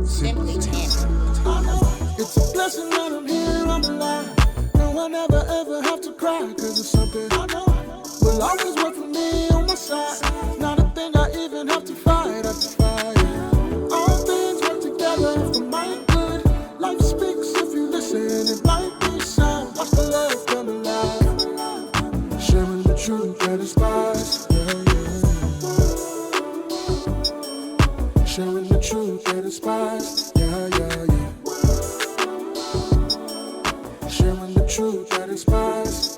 Simply Tammy. It's a blessing that I'm here, I'm alive. No, I never ever have to cry, cause it's something I know will always work for me on my side. Not a thing I even have to fight, All things work together for my good. Life speaks if you listen, it might be sound. Watch the love come alive. Sharing the truth that inspires, Sharing the truth that inspires, Sharing the truth that inspires.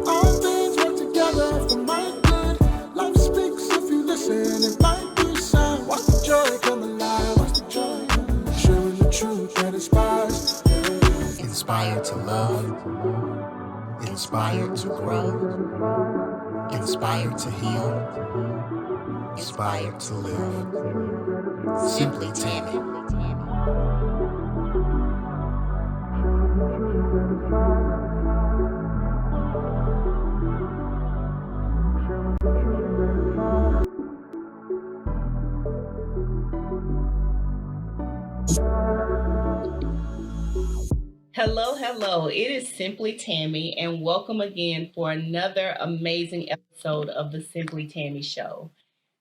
All things work together for my good. Life speaks if you listen, it might be sound. Watch the joy come alive, watch the joy come alive. Sharing the truth that inspires. Inspired to love, inspired to grow, inspired to heal, inspired to live. Simply Tammy. Hello. It is Simply Tammy, and welcome again for another amazing episode of the Simply Tammy Show.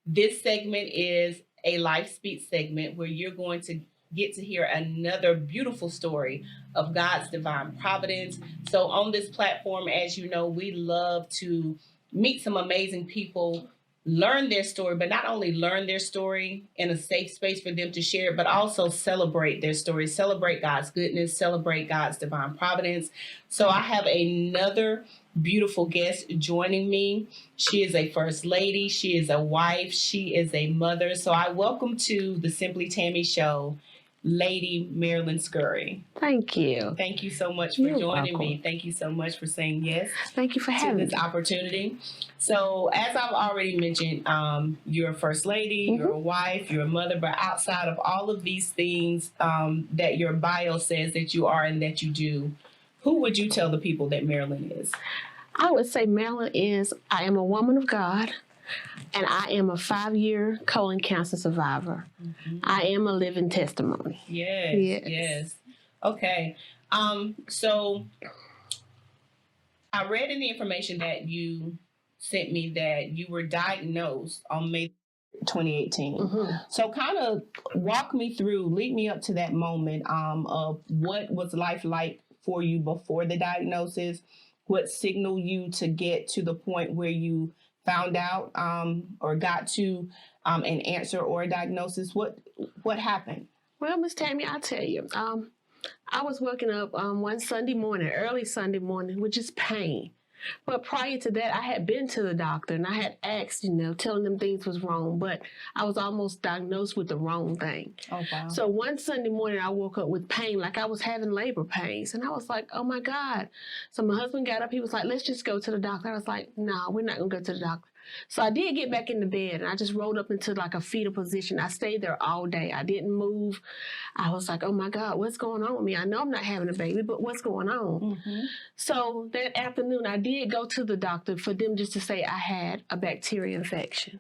This segment is a Life Speaks segment where you're going to get to hear another beautiful story of God's divine providence. So on this platform, as you know, we love to meet some amazing people, learn their story, but not only learn their story in a safe space for them to share, but also celebrate their story, celebrate God's goodness, celebrate God's divine providence. So I have another beautiful guest joining me. She is a first lady. She is a wife. She is a mother. So I welcome to the Simply Tammy Show, Lady Marilyn Scurry. Thank you. Thank you so much for joining me. Thank you so much for saying yes. Thank you for having this opportunity. So as I've already mentioned, you're a first lady, you're a wife, you're a mother, but outside of all of these things that your bio says that you are and that you do, who would you tell the people that Marilyn is? I would say Marilyn is, I am a woman of God. And I am a 5-year colon cancer survivor. I am a living testimony. Yes. Okay. So I read in the information that you sent me that you were diagnosed on May 2018. So kind of walk me through, lead me up to that moment of what was life like for you before the diagnosis, what signaled you to get to the point where you found out or got to an answer or a diagnosis. What happened? Well, Miss Tammy, I'll tell you. I was waking up one Sunday morning, early Sunday morning, with just pain. But prior to that, I had been to the doctor and I had asked, telling them things was wrong, but I was almost diagnosed with the wrong thing. Oh, wow. So one Sunday morning, I woke up with pain, like I was having labor pains. And I was like, oh my God. So my husband got up, he was like, let's just go to the doctor. I was like, no, we're not gonna go to the doctor. So I did get back in the bed and I just rolled up into like a fetal position. I stayed there all day. I didn't move. I was like, oh my God, what's going on with me? I know I'm not having a baby, but what's going on? So that afternoon, I did go to the doctor for them just to say I had a bacteria infection.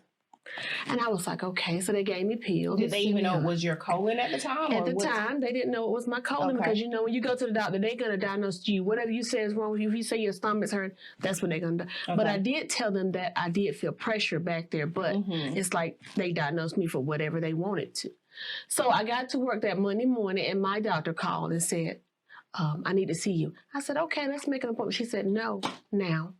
And I was like, okay, so they gave me pills. Did they even know it was your colon at the time? At the time, they didn't know it was my colon because, when you go to the doctor, they're going to diagnose you. Whatever you say is wrong with you, if you say your stomach's hurt, that's what they're going to do. Okay. But I did tell them that I did feel pressure back there, but it's like they diagnosed me for whatever they wanted to. So I got to work that Monday morning, and my doctor called and said, I need to see you. I said, okay, let's make an appointment. She said, no, now.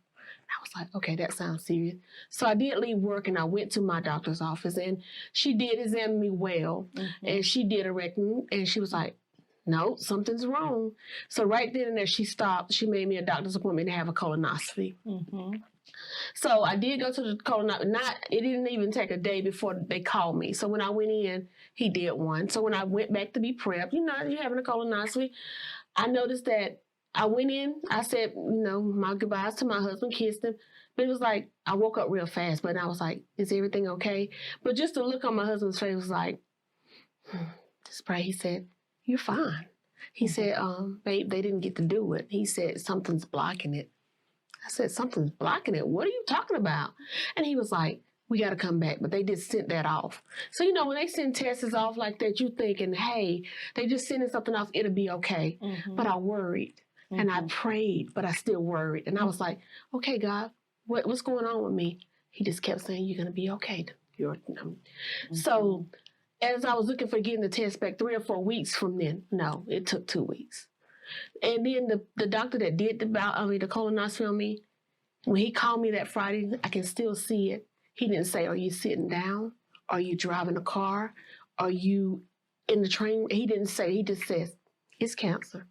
I was like, okay, that sounds serious. So I did leave work and I went to my doctor's office and she did examine me well and she did a rectum and she was like, no, something's wrong. So right then and there she stopped. She made me a doctor's appointment to have a colonoscopy. So I did go to the colonoscopy. It didn't even take a day before they called me. So when I went in, he did one. So when I went back to be prepped, you're having a colonoscopy, I noticed that I went in, I said, my goodbyes to my husband, kissed him. But it was like, I woke up real fast, but I was like, is everything okay? But just the look on my husband's face was like, just pray. He said, you're fine. He said, babe, they didn't get to do it. He said, something's blocking it. I said, something's blocking it? What are you talking about? And he was like, we got to come back. But they just sent that off. So, you know, when they send tests off like that, you thinking, hey, they just sending something off, it'll be okay. But I worried. And I prayed, but I still worried. And I was like, okay, God, what's going on with me? He just kept saying, you're going to be okay. So as I was looking for getting the test back 3 or 4 weeks from then, no, it took 2 weeks. And then the doctor that did the 𝘓𝘪𝘧𝘦, when he called me that Friday, I can still see it. He didn't say, are you sitting down? Are you driving a car? Are you in the train? He didn't say, he just says, it's cancer.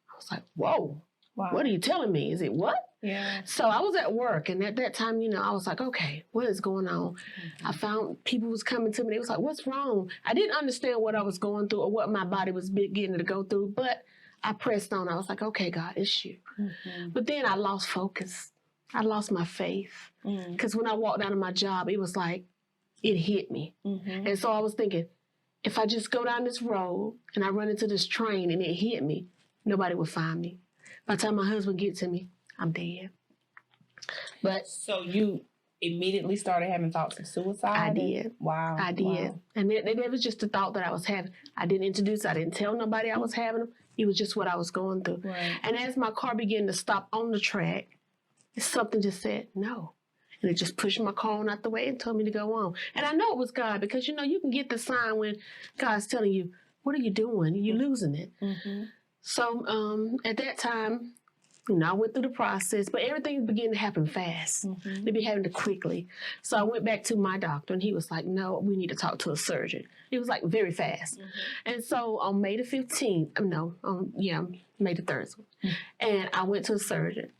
I was like, whoa, what are you telling me? Is it what? Yeah. So I was at work, and at that time, you know, I was like, okay, what is going on? I found people was coming to me. They was like, what's wrong? I didn't understand what I was going through or what my body was beginning to go through, but I pressed on. I was like, okay, God, it's you. But then I lost focus. I lost my faith. Because when I walked out of my job, it was like, it hit me. And so I was thinking, if I just go down this road and I run into this train and it hit me, nobody would find me. By the time my husband gets to me, I'm dead. But so you immediately started having thoughts of suicide? I did. Wow. I did. Wow. And it was just a thought that I was having. I didn't introduce it. I didn't tell nobody I was having them. It was just what I was going through. Right. And as my car began to stop on the track, something just said no. And it just pushed my car on out the way and told me to go on. And I know it was God because, you know, you can get the sign when God's telling you, what are you doing? You're losing it. So at that time, you know, I went through the process, but everything began to happen fast. They be happening quickly. So I went back to my doctor, and he was like, no, we need to talk to a surgeon. It was like very fast. And so on May the 15th, May the 3rd. And I went to a surgeon,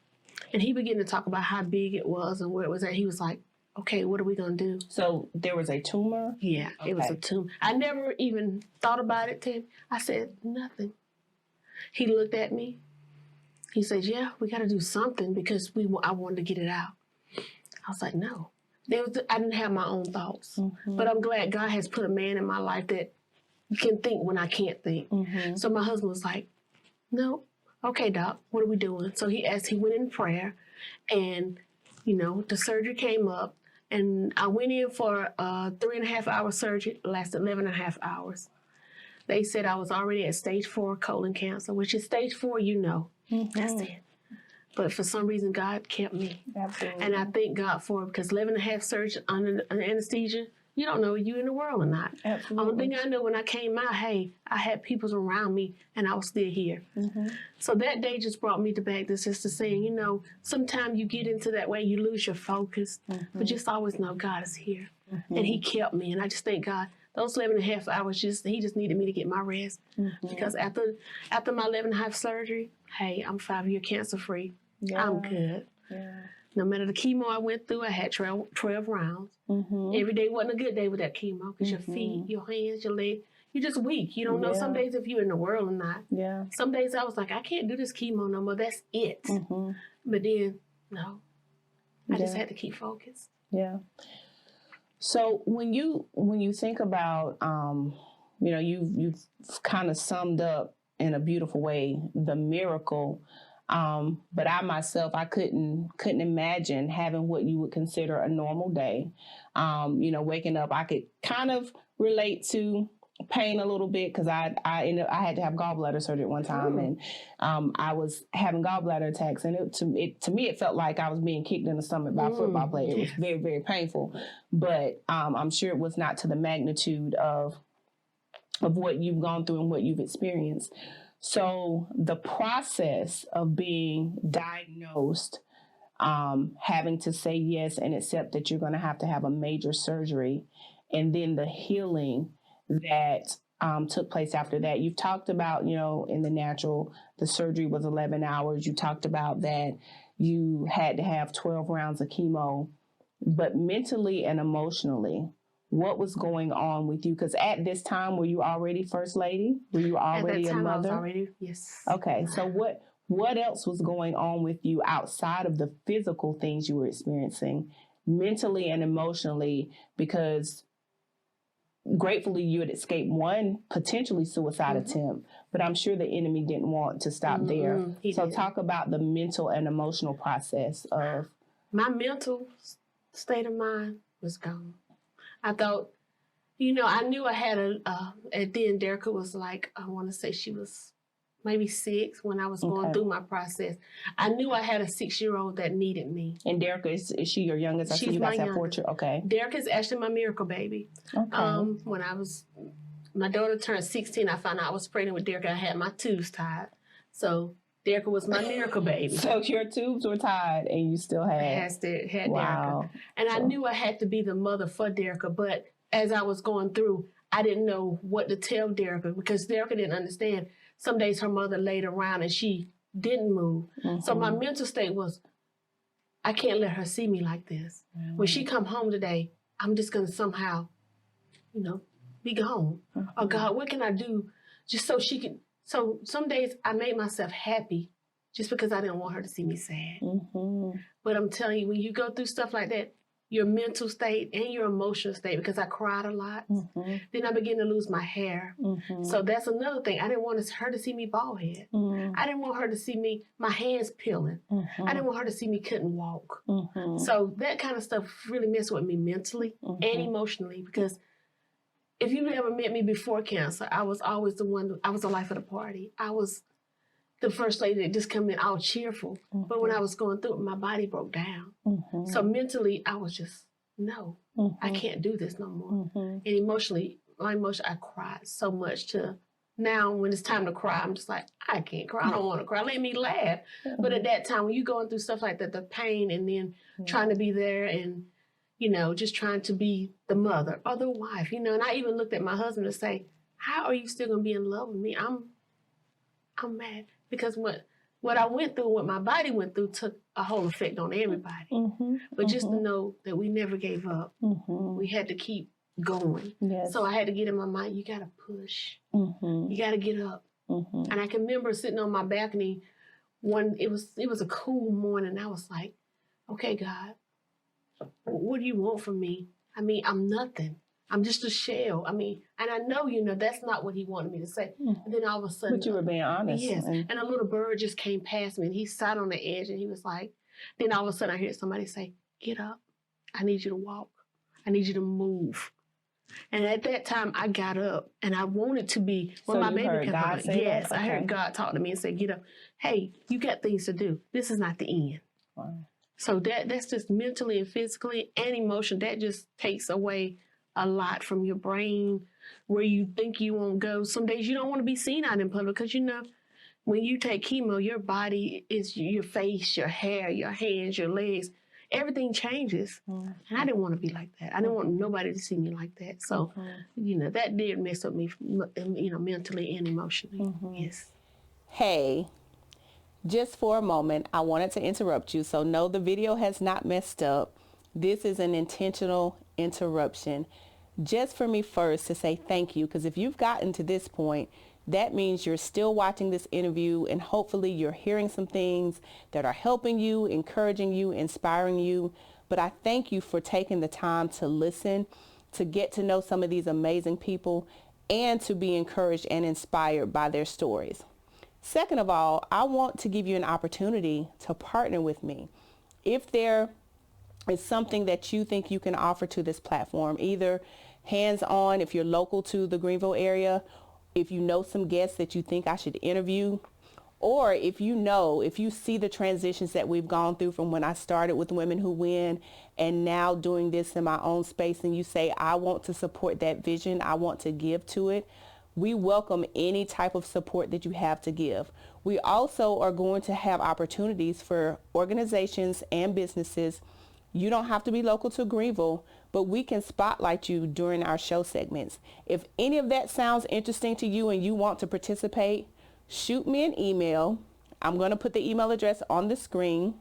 and he began to talk about how big it was and where it was at. He was like, okay, what are we going to do? So there was a tumor? Yeah, okay. It was a tumor. I never even thought about it, Tim. I said, nothing. He looked at me. He said, yeah, we got to do something because I wanted to get it out. I was like, no. I didn't have my own thoughts. But I'm glad God has put a man in my life that can think when I can't think. So my husband was like, no, okay, doc, what are we doing? So he went in prayer, and, you know, the surgery came up, and I went in for a 3.5-hour surgery. It lasted 11.5 hours. They said I was already at stage 4 colon cancer, which is stage 4, you know. That's it. But for some reason, God kept me. Absolutely. And I thank God for it because 11.5 surgery under anesthesia, you don't know if you're in the world or not. Absolutely. Only thing I know when I came out, hey, I had people around me and I was still here. So that day just brought me back to sister saying, you know, sometimes you get into that way, you lose your focus, but just always know God is here. And he kept me. And I just thank God. Those 11.5 hours, he just needed me to get my rest. Because after my 11.5 surgery, hey, I'm 5-year cancer free. Yeah. I'm good. Yeah. No matter the chemo I went through, I had 12 rounds. Every day wasn't a good day with that chemo because your feet, your hands, your legs, you're just weak. You don't know some days if you're in the world or not. Yeah. Some days I was like, I can't do this chemo no more. That's it. But then, no, I just had to keep focused. Yeah. So when you think about, you know, you've kind of summed up in a beautiful way the miracle, but I myself, I couldn't imagine having what you would consider a normal day. You know, waking up, I could kind of relate to pain a little bit because I had to have gallbladder surgery at one time, and I was having gallbladder attacks, and to me it felt like I was being kicked in the stomach by a football player. It was very, very painful, but I'm sure it was not to the magnitude of what you've gone through and what you've experienced. So the process of being diagnosed, having to say yes and accept that you're going to have a major surgery, and then the healing that took place after that. You've talked about, you know, in the natural, the surgery was 11 hours. You talked about that you had to have 12 rounds of chemo, but mentally and emotionally, what was going on with you? Because at this time, were you already First Lady? Were you already at that time, a mother? I was already, yes. Okay, so what else was going on with you outside of the physical things you were experiencing, mentally and emotionally? Because gratefully, you had escaped one potentially suicide attempt, but I'm sure the enemy didn't want to stop there. So talk about the mental and emotional process of... My mental state of mind was gone. I thought, you know, I knew I had and then 𝘚𝘱𝑒𝘓 was like, I want to say she was maybe 6 when I was going through my process. I knew I had a 6-year-old that needed me. And 𝘚𝘱𝑒𝑃, is she your youngest? I see you guys have 4 children. Okay. 𝘚𝘱𝑒𝑃 is actually my miracle baby. Okay. When my daughter turned 16, I found out I was pregnant with 𝘚𝘱𝑒𝑃. I had my tubes tied. So 𝘚𝘱𝑒𝑃 was my miracle baby. So your tubes were tied and you still had? I had 𝘚𝘱𝑒𝑃. And I knew I had to be the mother for 𝘚𝘚𝑒𝑃, but as I was going through, I didn't know what to tell 𝘚𝘚𝑒𝑃 because 𝘚𝘚𝑒𝑃 didn't understand. Some days her mother laid around and she didn't move. So my mental state was, I can't let her see me like this. When she come home today, I'm just going to somehow, you know, be gone. Oh, God, what can I do just so she can... So some days I made myself happy just because I didn't want her to see me sad. But I'm telling you, when you go through stuff like that, your mental state and your emotional state, because I cried a lot, then I began to lose my hair. So that's another thing. I didn't want her to see me bald head. I didn't want her to see me, my hands peeling. I didn't want her to see me couldn't walk. So that kind of stuff really messed with me mentally and emotionally, because if you ever met me before cancer, I was always the one, I was the life of the party. I was the first lady that just come in all cheerful. But when I was going through it, my body broke down. So mentally, I was just, no, I can't do this no more. And emotionally, I cried so much to now when it's time to cry, I'm just like, I can't cry. I don't want to cry. Let me laugh. But at that time, when you're going through stuff like that, the pain and then trying to be there and, you know, just trying to be the mother or the wife, you know, and I even looked at my husband to say, how are you still going to be in love with me? I'm mad because what I went through, what my body went through took a whole effect on everybody. But just to know that we never gave up. We had to keep going. So I had to get in my mind, you got to push. You got to get up. And I can remember sitting on my balcony it was a cool morning. I was like, okay, God, what do you want from me? I mean, I'm nothing. I'm just a shell. I mean, and I know, you know, that's not what he wanted me to say. And then all of a sudden... But you were being honest. Yes. And a little bird just came past me and he sat on the edge and he was like, then all of a sudden I heard somebody say, get up. I need you to walk. I need you to move. And at that time I got up and I wanted to be... When my baby came out, yes, I heard God talk to me and say, get up. Hey, you got things to do. This is not the end. Wow. So that's just mentally and physically and emotion. That just takes away a lot from your brain where you think you won't go. Some days you don't want to be seen out in public because, you know, when you take chemo, your body is your face, your hair, your hands, your legs. Everything changes. And I didn't want to be like that. I didn't want nobody to see me like that. So, you know, that did mess up me, you know, mentally and emotionally. Yes. Hey. Just for a moment, I wanted to interrupt you. So no, the video has not messed up. This is an intentional interruption. Just for me first to say thank you, because if you've gotten to this point, that means you're still watching this interview and hopefully you're hearing some things that are helping you, encouraging you, inspiring you. But I thank you for taking the time to listen, to get to know some of these amazing people, and to be encouraged and inspired by their stories. Second of all, I want to give you an opportunity to partner with me. If there is something that you think you can offer to this platform, either hands-on if you're local to the Greenville area, if you know some guests that you think I should interview, or if you see the transitions that we've gone through from when I started with Women Who Win and now doing this in my own space, and you say, I want to support that vision, I want to give to it, we welcome any type of support that you have to give. We also are going to have opportunities for organizations and businesses. You don't have to be local to Greenville, but we can spotlight you during our show segments. If any of that sounds interesting to you and you want to participate, shoot me an email. I'm going to put the email address on the screen,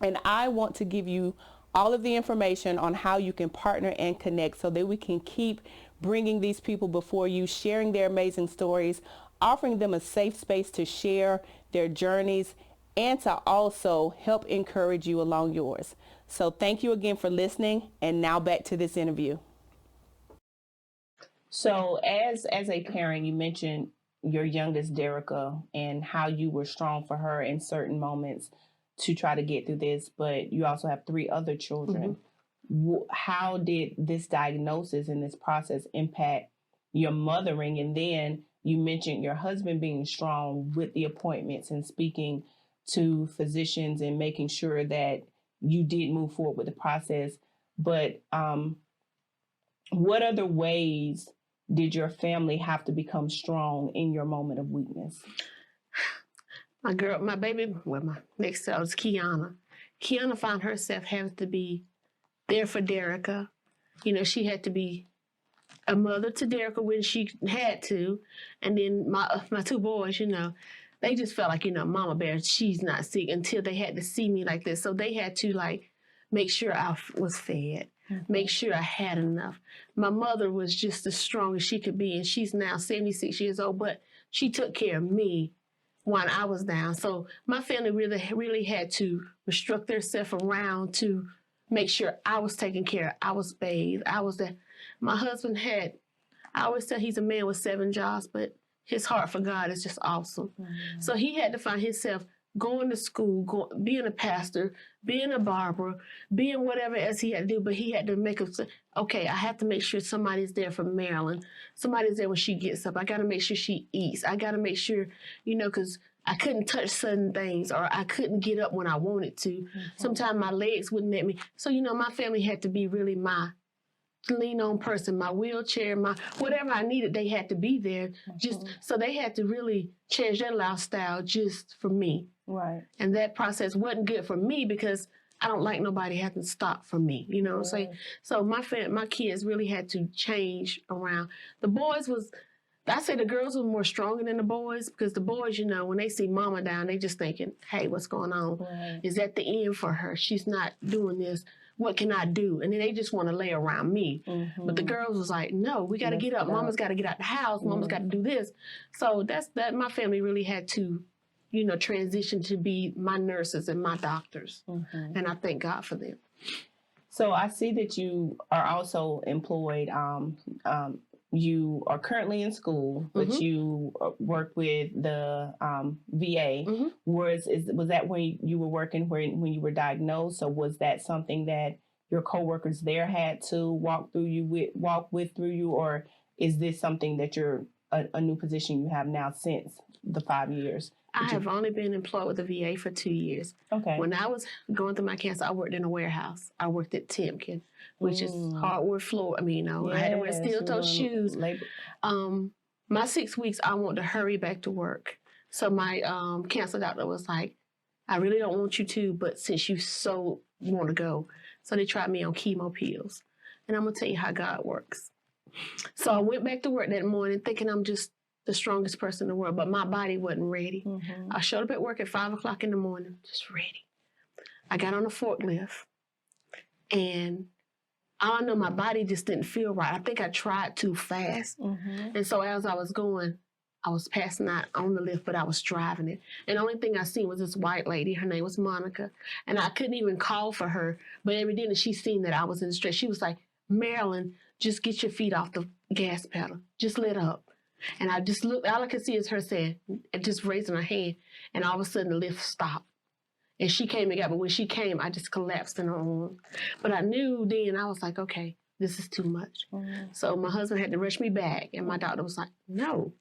and I want to give you all of the information on how you can partner and connect so that we can keep bringing these people before you, sharing their amazing stories, offering them a safe space to share their journeys and to also help encourage you along yours. So thank you again for listening, and now back to this interview. So as a parent, you mentioned your youngest, 𝘚𝘱𝑒𝑃, and how you were strong for her in certain moments to try to get through this, but you also have 3 other children. how did this diagnosis and this process impact your mothering? And then you mentioned your husband being strong with the appointments and speaking to physicians and making sure that you did move forward with the process. But what other ways did your family have to become strong in your moment of weakness? My next child was Kiana. Kiana found herself having to be there for Derricka. You know, she had to be a mother to Derricka when she had to. And then my two boys, you know, they just felt like, you know, Mama Bear, she's not sick until they had to see me like this. So they had to, like, make sure I was fed, make sure I had enough. My mother was just as strong as she could be, and she's now 76 years old, but she took care of me when I was down. So my family really had to restrict themselves around to make sure I was taken care of. I was bathed. I was there. My husband I always say he's a man with 7 jobs, but his heart for God is just awesome. Mm-hmm. So he had to find himself going to school, being a pastor, being a barber, being whatever else he had to do, but he had to make us say, okay, I have to make sure somebody's there for Marilyn. Somebody's there when she gets up. I got to make sure she eats. I got to make sure, you know, because I couldn't touch certain things or I couldn't get up when I wanted to. Mm-hmm. Sometimes my legs wouldn't let me. So, you know, my family had to be really my lean on person, my wheelchair, my whatever I needed, they had to be there. Just so they had to really change their lifestyle just for me. Right. And that process wasn't good for me because I don't like nobody having to stop for me. You know what I'm saying? So my kids really had to change around. The boys I say the girls were more stronger than the boys because the boys, you know, when they see Mama down, they just thinking, hey, what's going on? Right. Is that the end for her? She's not doing this. What can I do? And then they just want to lay around me. Mm-hmm. But the girls was like, no, we got to get up. Mama's got to get out the house. Mama's got to do this. So that my family really had to, you know, transition to be my nurses and my doctors. Mm-hmm. And I thank God for them. So I see that you are also employed. You are currently in school, but you work with the VA. Mm-hmm. Was that when you were working when you were diagnosed? So was that something that your coworkers there had to walk through you, or is this something that you're a new position you have now since the 5 years? I have only been employed with the VA for 2 years. Okay. When I was going through my cancer, I worked in a warehouse. I worked at Timken, which is hardwood floor. I mean, you know, I had to wear steel-toe shoes. My 6 weeks, I wanted to hurry back to work. So my cancer doctor was like, I really don't want you to, but since you so want to go. So they tried me on chemo pills. And I'm going to tell you how God works. So I went back to work that morning thinking I'm just the strongest person in the world, but my body wasn't ready. Mm-hmm. I showed up at work at 5 o'clock in the morning, just ready. I got on a forklift, and I don't know, my body just didn't feel right. I think I tried too fast. Mm-hmm. And so as I was going, I was passing out on the lift, but I was driving it. And the only thing I seen was this white lady. Her name was Monica. And I couldn't even call for her, but evidently she seen that I was in distress. She was like, Marilyn, just get your feet off the gas pedal. Just let up. And I just looked, all I could see is her saying, just raising her hand, and all of a sudden the lift stopped. And she came and got me. When she came, I just collapsed in her arms. But I knew then, I was like, okay, this is too much. Mm-hmm. So my husband had to rush me back, and my doctor was like, no,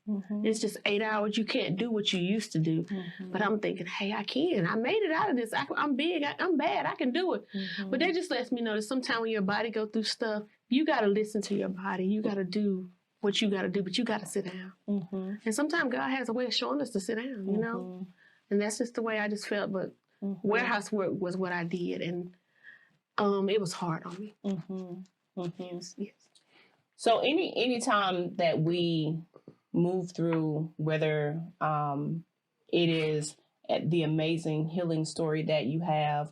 it's just 8 hours. You can't do what you used to do. Mm-hmm. But I'm thinking, hey, I can. I made it out of this. I'm big. I'm bad. I can do it. Mm-hmm. But that just lets me know that sometimes when your body go through stuff, you got to listen to your body. You got to do what you got to do, but you got to sit down. Mm-hmm. And sometimes God has a way of showing us to sit down, you know? And that's just the way I just felt. But warehouse work was what I did, and it was hard on me. Yes. So any time that we move through, whether it is the amazing healing story that you have,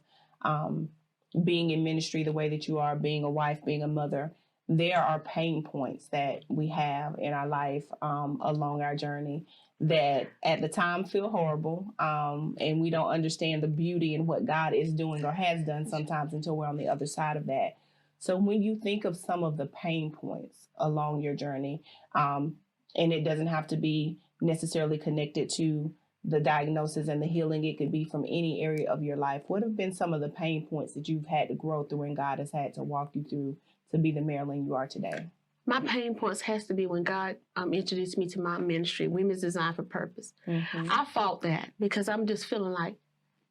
being in ministry the way that you are, being a wife, being a mother, there are pain points that we have in our life along our journey that at the time feel horrible, and we don't understand the beauty in what God is doing or has done sometimes until we're on the other side of that. So when you think of some of the pain points along your journey, and it doesn't have to be necessarily connected to the diagnosis and the healing. It could be from any area of your life. What have been some of the pain points that you've had to grow through and God has had to walk you through to be the Marilyn you are today? My pain points has to be when God introduced me to my ministry, Women's Design for Purpose. Mm-hmm. I fought that because I'm just feeling like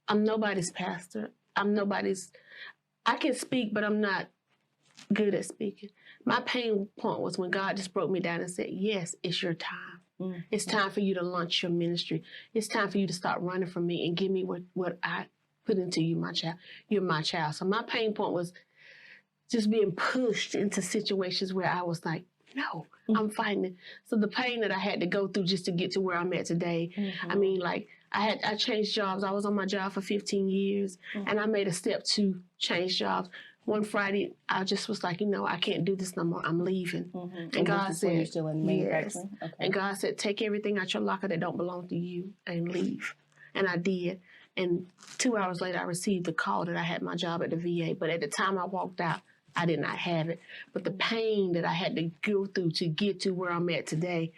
I'm nobody's pastor. I can speak, but I'm not good at speaking. My pain point was when God just broke me down and said, yes, it's your time. Mm-hmm. It's time for you to launch your ministry. It's time for you to start running from me and give me what I put into you, my child. You're my child. So my pain point was just being pushed into situations where I was like, no, I'm fighting it. So the pain that I had to go through just to get to where I'm at today, I mean, like, I changed jobs. I was on my job for 15 years, and I made a step to change jobs. One Friday, I just was like, I can't do this no more. I'm leaving. And God said, you're still in manufacturing? Yes. Okay. And God said, take everything out your locker that don't belong to you and leave. And I did. And 2 hours later, I received the call that I had my job at the VA. But at the time I walked out, I did not have it. But the pain that I had to go through to get to where I'm at today,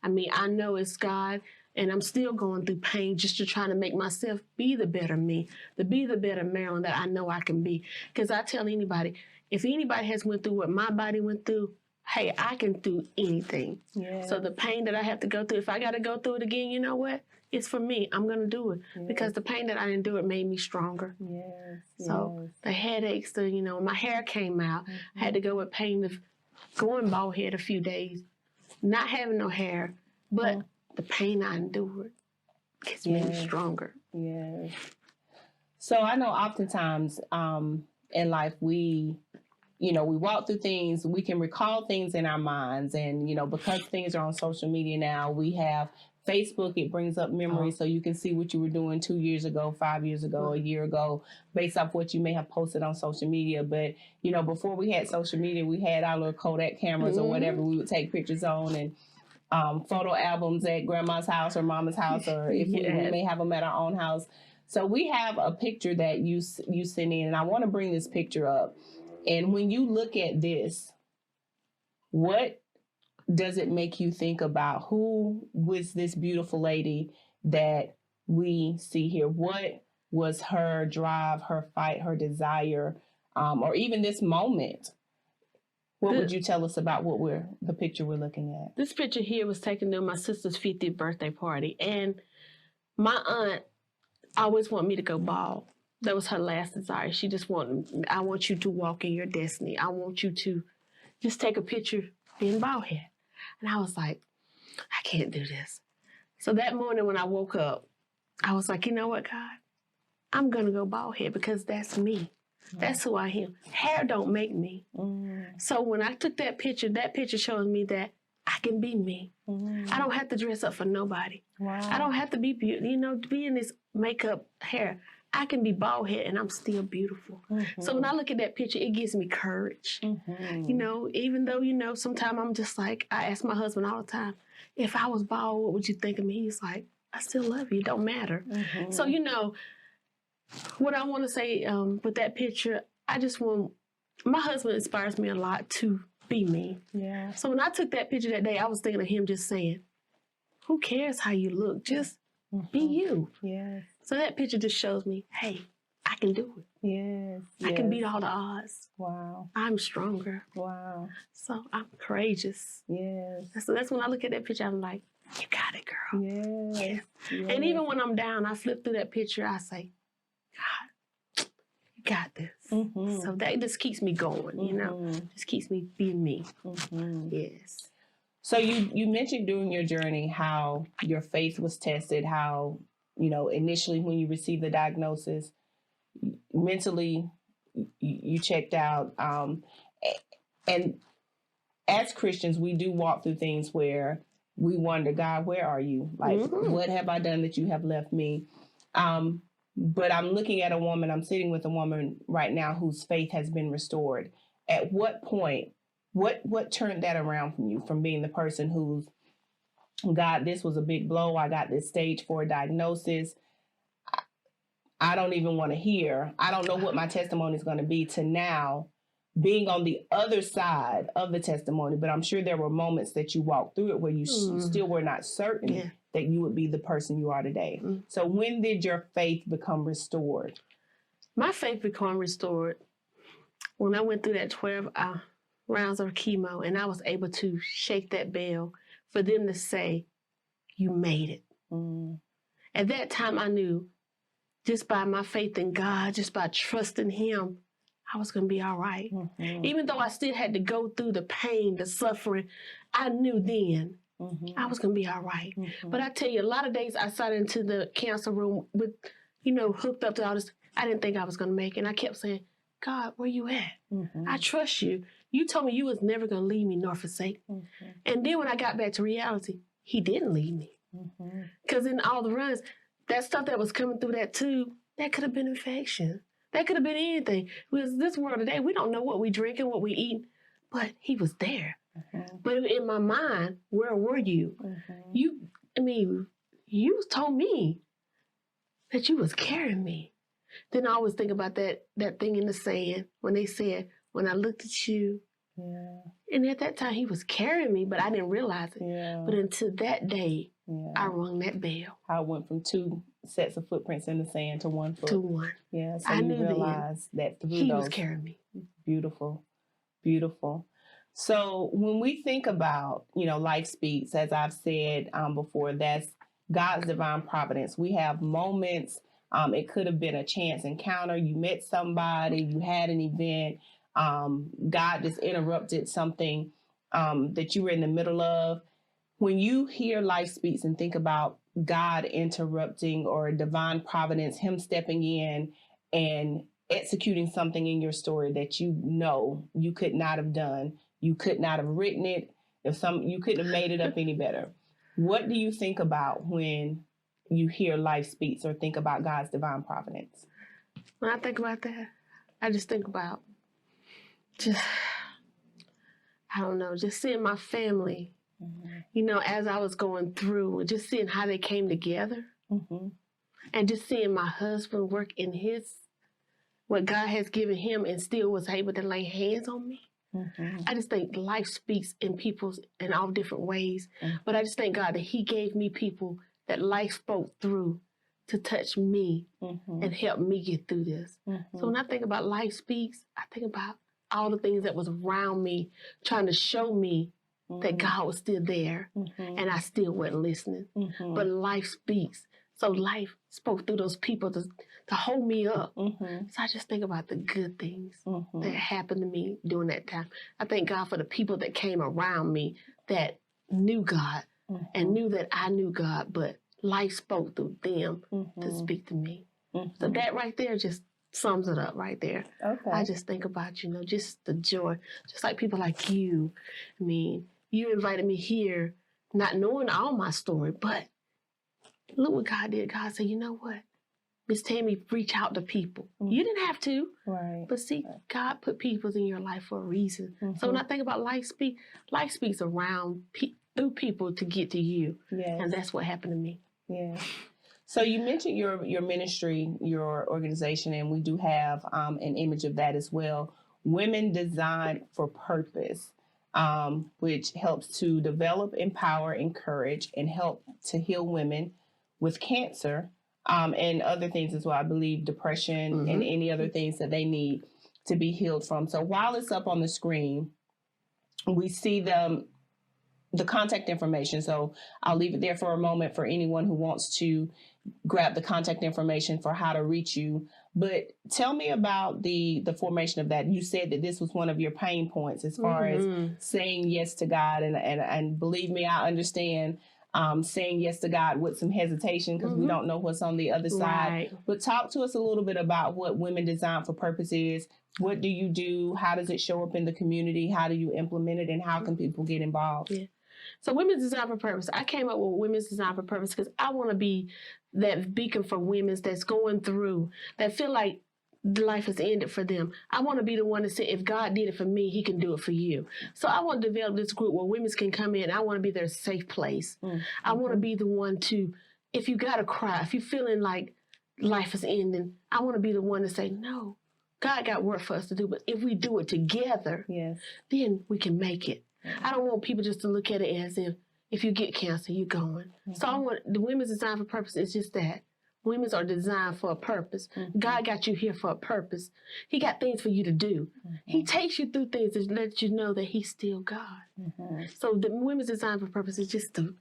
I mean, I know it's God, and I'm still going through pain just to try to make myself be the better me, to be the better Marilyn that I know I can be. Because I tell anybody, if anybody has went through what my body went through, hey, I can do anything. Yeah. So the pain that I have to go through, if I got to go through it again, you know what? It's for me. I'm going to do it because the pain that I endured made me stronger. Yes. So the headaches, my hair came out. I had to go with pain of going bald head a few days, not having no hair, but the pain I endured gets me stronger. Yes. So I know oftentimes in life we walk through things, we can recall things in our minds, and, because things are on social media now, we have Facebook, it brings up memories, so you can see what you were doing 2 years ago, 5 years ago, a year ago, based off what you may have posted on social media. But, before we had social media, we had our little Kodak cameras or whatever we would take pictures on, and photo albums at grandma's house or mama's house, or if we may have them at our own house. So we have a picture that you sent in, and I want to bring this picture up. And when you look at this, what does it make you think about? Who was this beautiful lady that we see here? What was her drive, her fight, her desire, or even this moment? What would you tell us about the picture we're looking at? This picture here was taken during my sister's 50th birthday party. And my aunt always wanted me to go bald. That was her last desire. She just wanted, I want you to walk in your destiny. I want you to just take a picture being bald head. And I was like, I can't do this. So that morning when I woke up, I was like, you know what, God? I'm going to go bald head because that's me. That's who I am. Hair don't make me. So when I took that picture shows me that I can be me. I don't have to dress up for nobody. Wow. I don't have to be beautiful, be in this makeup hair. I can be bald head and I'm still beautiful. So when I look at that picture, it gives me courage. Even though, sometimes I'm just like, I ask my husband all the time, if I was bald, what would you think of me? He's like, I still love you. It don't matter. So, what I want to say with that picture, my husband inspires me a lot to be me. Yeah. So when I took that picture that day, I was thinking of him just saying, who cares how you look? Just be you. Yes. So that picture just shows me, hey, I can do it. Yes. I can beat all the odds. Wow. I'm stronger. Wow. So I'm courageous. Yes. So that's when I look at that picture, I'm like, you got it, girl. Yes. Yes. And even when I'm down, I flip through that picture, I say, God, you got this. So that just keeps me going, just keeps me being me. Yes. So you mentioned during your journey how your faith was tested, how, initially when you received the diagnosis, mentally you checked out. And as Christians, we do walk through things where we wonder, God, where are you? Like, what have I done that you have left me? But I'm looking at I'm sitting with a woman right now whose faith has been restored. At what point, what turned that around from you, from being the person who's, God, this was a big blow. I got this stage 4 diagnosis. I don't even want to hear. I don't know what my testimony is going to be, to now being on the other side of the testimony, but I'm sure there were moments that you walked through it where you still were not certain that you would be the person you are today. So when did your faith become restored? My faith became restored when I went through that 12 rounds of chemo, and I was able to shake that bell for them to say, you made it. At that time, I knew just by my faith in God, just by trusting him, I was going to be all right. Even though I still had to go through the pain, the suffering, I knew then I was going to be all right. But I tell you, a lot of days I sat into the cancer room with, hooked up to all this. I didn't think I was going to make it. And I kept saying, God, where you at? I trust you. You told me you was never going to leave me nor forsake me. And then when I got back to reality, he didn't leave me. Because in all the runs, that stuff that was coming through that tube, that could have been infection. That could have been anything. Because this world today, we don't know what we drinking, what we eating, but he was there. But in my mind, where were you? You told me that you was carrying me. Then I always think about that thing in the sand when they said, when I looked at you, and at that time he was carrying me, but I didn't realize it. But until that day, I rung that bell. I went from 2 sets of footprints in the sand to 1 foot. To 1. Yeah, so I you realized that through he those. was carrying me. Beautiful, beautiful. So when we think about, life speaks, as I've said before, that's God's divine providence. We have moments. It could have been a chance encounter. You met somebody, you had an event. God just interrupted something that you were in the middle of. When you hear life speaks and think about God interrupting or divine providence, him stepping in and executing something in your story that you could not have done, you could not have written it, you couldn't have made it up any better. What do you think about when you hear life speaks or think about God's divine providence? When I think about that, I just think about just seeing my family, as I was going through, just seeing how they came together and just seeing my husband work in what God has given him and still was able to lay hands on me. I just think life speaks in all different ways. But I just thank God that he gave me people that life spoke through to touch me and help me get through this. So when I think about life speaks, I think about all the things that was around me trying to show me that God was still there and I still wasn't listening. But life speaks. So life spoke through those people to hold me up. So I just think about the good things that happened to me during that time. I thank God for the people that came around me that knew God and knew that I knew God, but life spoke through them to speak to me. So that right there just sums it up right there. Okay. I just think about, just the joy, just like people like you. I mean, you invited me here not knowing all my story, but look what God did. God said, you know what? Miss Tammy, reach out to people. You didn't have to. Right. But see, God put people in your life for a reason. So when I think about life speaks around through people to get to you. Yes. And that's what happened to me. Yeah. So you mentioned your ministry, your organization, and we do have an image of that as well. Women Designed for Purpose, which helps to develop, empower, encourage, and help to heal women with cancer and other things as well. I believe depression and any other things that they need to be healed from. So while it's up on the screen, we see the contact information. So I'll leave it there for a moment for anyone who wants to grab the contact information for how to reach you. But tell me about the formation of that. You said that this was one of your pain points as far as saying yes to God. And believe me, I understand saying yes to God with some hesitation because we don't know what's on the other side. Right. But talk to us a little bit about what Women Designed for Purpose is. What do you do? How does it show up in the community? How do you implement it? And how can people get involved? Yeah. So Women's Design for Purpose, I came up with Women's Design for Purpose because I want to be that beacon for women that's going through, that feel like life has ended for them. I want to be the one to say, if God did it for me, he can do it for you. So I want to develop this group where women can come in. I want to be their safe place. I want to be the one to, if you got to cry, if you're feeling like life is ending, I want to be the one to say, no, God got work for us to do, but if we do it together, then we can make it. I don't want people just to look at it as if you get cancer, you're going. So I want the Women's Design for Purpose is just that. Women's are designed for a purpose. God got you here for a purpose. He got things for you to do. He takes you through things to let you know that he's still God. So the Women's Design for Purpose is just to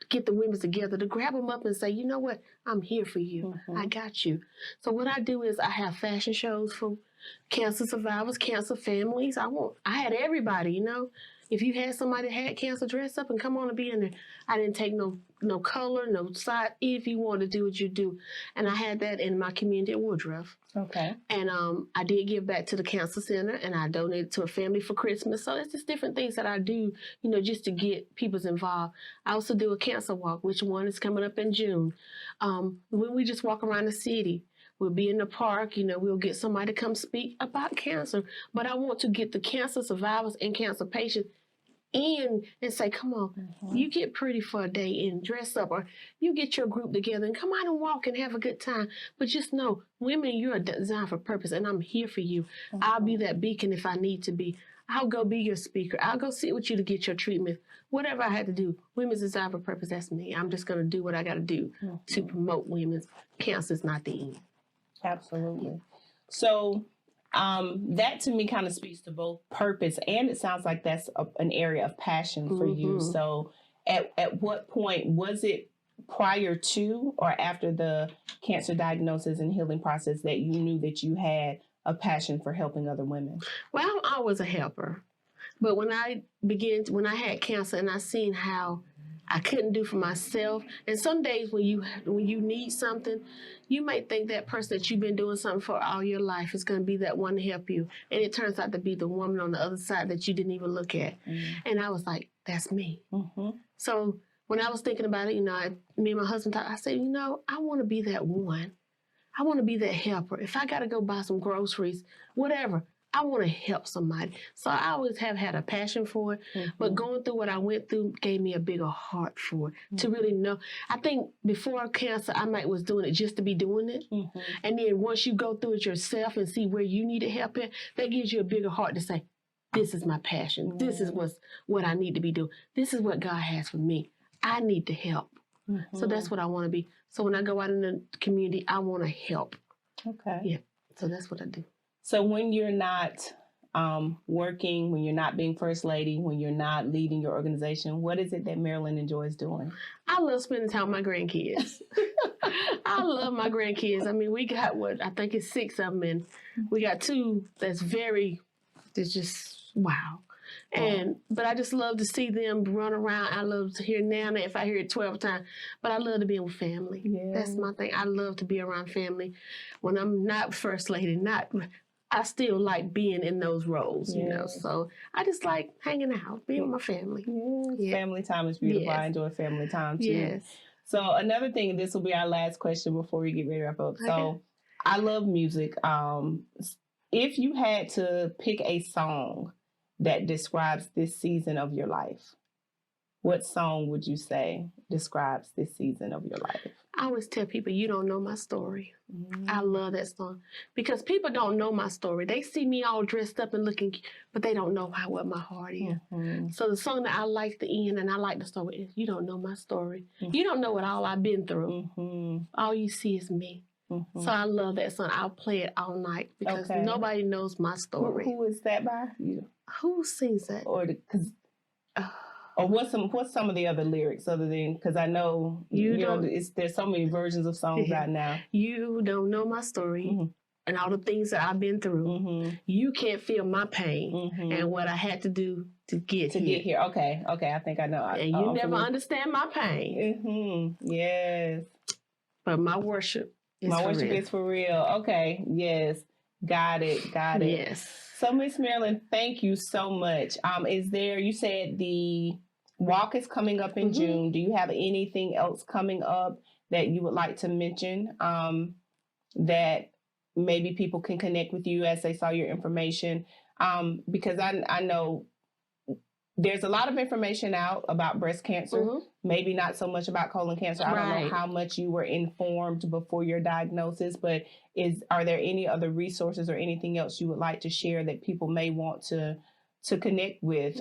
get the women together, to grab them up and say, you know what, I'm here for you. I got you. So what I do is I have fashion shows for cancer survivors, cancer families. I had everybody, you know. If you had somebody that had cancer, dress up and come on and be in there. I didn't take no color, no side. If you want to do what you do. And I had that in my community at Woodruff. Okay. And I did give back to the cancer center, and I donated to a family for Christmas. So it's just different things that I do, you know, just to get people involved. I also do a cancer walk, which one is coming up in June. When we just walk around the city, we'll be in the park, you know, we'll get somebody to come speak about cancer. But I want to get the cancer survivors and cancer patients in and say, come on, you get pretty for a day and dress up, or you get your group together and come out and walk and have a good time. But just know, women, you're designed for purpose, and I'm here for you. I'll be that beacon if I need to be. I'll go be your speaker. I'll go sit with you to get your treatment. Whatever I had to do, Women's Design for Purpose, that's me. I'm just going to do what I got to do to promote women's. Cancer is not the end. Absolutely. So that to me kind of speaks to both purpose, and it sounds like that's an area of passion for you. So at what point was it, prior to or after the cancer diagnosis and healing process, that you knew that you had a passion for helping other women? Well, I'm always a helper. But when I had cancer and I seen how I couldn't do for myself, and some days when you need something, you might think that person that you've been doing something for all your life is going to be that one to help you. And it turns out to be the woman on the other side that you didn't even look at. And I was like, that's me. So when I was thinking about it, you know, me and my husband talked, I said, you know, I want to be that one. I want to be that helper. If I got to go buy some groceries, whatever, I want to help somebody. So I always have had a passion for it, but going through what I went through gave me a bigger heart for it, to really know. I think before cancer, I was doing it just to be doing it. And then once you go through it yourself and see where you needed help in, that gives you a bigger heart to say, this is my passion. This is what I need to be doing. This is what God has for me. I need to help. So that's what I want to be. So when I go out in the community, I want to help. Okay. Yeah. So that's what I do. So when you're not working, when you're not being First Lady, when you're not leading your organization, what is it that Marilyn enjoys doing? I love spending time with my grandkids. I love my grandkids. I mean, we got I think it's 6 of them, and we got 2 that's just wow. But I just love to see them run around. I love to hear Nana if I hear it 12 times. But I love to be with family. Yeah. That's my thing. I love to be around family. When I'm not First Lady, I still like being in those roles, you know. So I just like hanging out, being with my family. Family time is beautiful. I enjoy family time too. Yes. So another thing, and this will be our last question before we get ready to wrap up. Okay. So I love music. If you had to pick a song that describes this season of your life, what song would you say describes this season of your life? I always tell people, you don't know my story. I love that song because people don't know my story. They see me all dressed up and looking, but they don't know what my heart is. So the song that I like the end and I like the story is, you don't know my story. You don't know what all I've been through. All you see is me. So I love that song. I'll play it all night because nobody knows my story. Who is that by? Who sings that? Or what's some of the other lyrics other than, because I know there's so many versions of songs out now. You don't know my story and all the things that I've been through. You can't feel my pain and what I had to do to get here. Okay, I think I know. And you never understand my pain. Yes. But my worship is for real. Okay, yes. Got it. Yes. So, Miss Marilyn, thank you so much. You said the walk is coming up in June. Do you have anything else coming up that you would like to mention that maybe people can connect with you as they saw your information? Because I know there's a lot of information out about breast cancer, maybe not so much about colon cancer. I don't know how much you were informed before your diagnosis, but are there any other resources or anything else you would like to share that people may want to connect with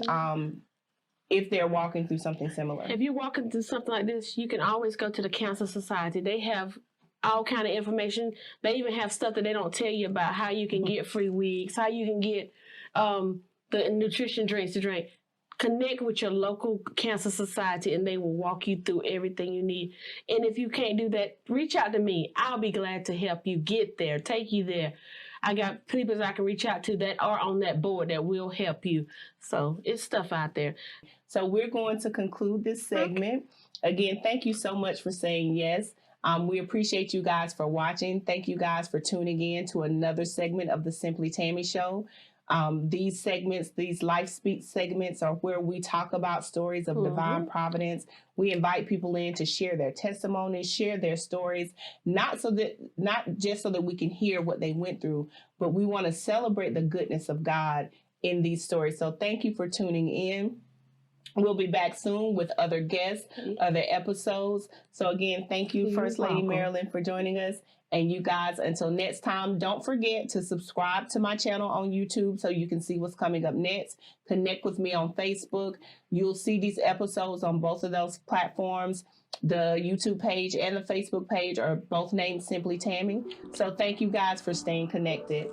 if they're walking through something similar? If you're walking through something like this, you can always go to the Cancer Society. They have all kind of information. They even have stuff that they don't tell you about, how you can get free wigs, how you can get the nutrition drinks to drink. Connect with your local Cancer Society and they will walk you through everything you need. And if you can't do that, reach out to me. I'll be glad to help you get there, take you there. I got people I can reach out to that are on that board that will help you. So it's stuff out there. So we're going to conclude this segment. Again, thank you so much for saying yes. We appreciate you guys for watching. Thank you guys for tuning in to another segment of the Simply Tammy Show. These segments, these Life Speaks segments, are where we talk about stories of divine providence. We invite people in to share their testimonies, share their stories, not just so that we can hear what they went through, but we want to celebrate the goodness of God in these stories. So thank you for tuning in. We'll be back soon with other guests, other episodes. So again, thank you, First Lady Marilyn, for joining us. And you guys, until next time, don't forget to subscribe to my channel on YouTube so you can see what's coming up next. Connect with me on Facebook. You'll see these episodes on both of those platforms. The YouTube page and the Facebook page are both named Simply Tammy. So thank you guys for staying connected.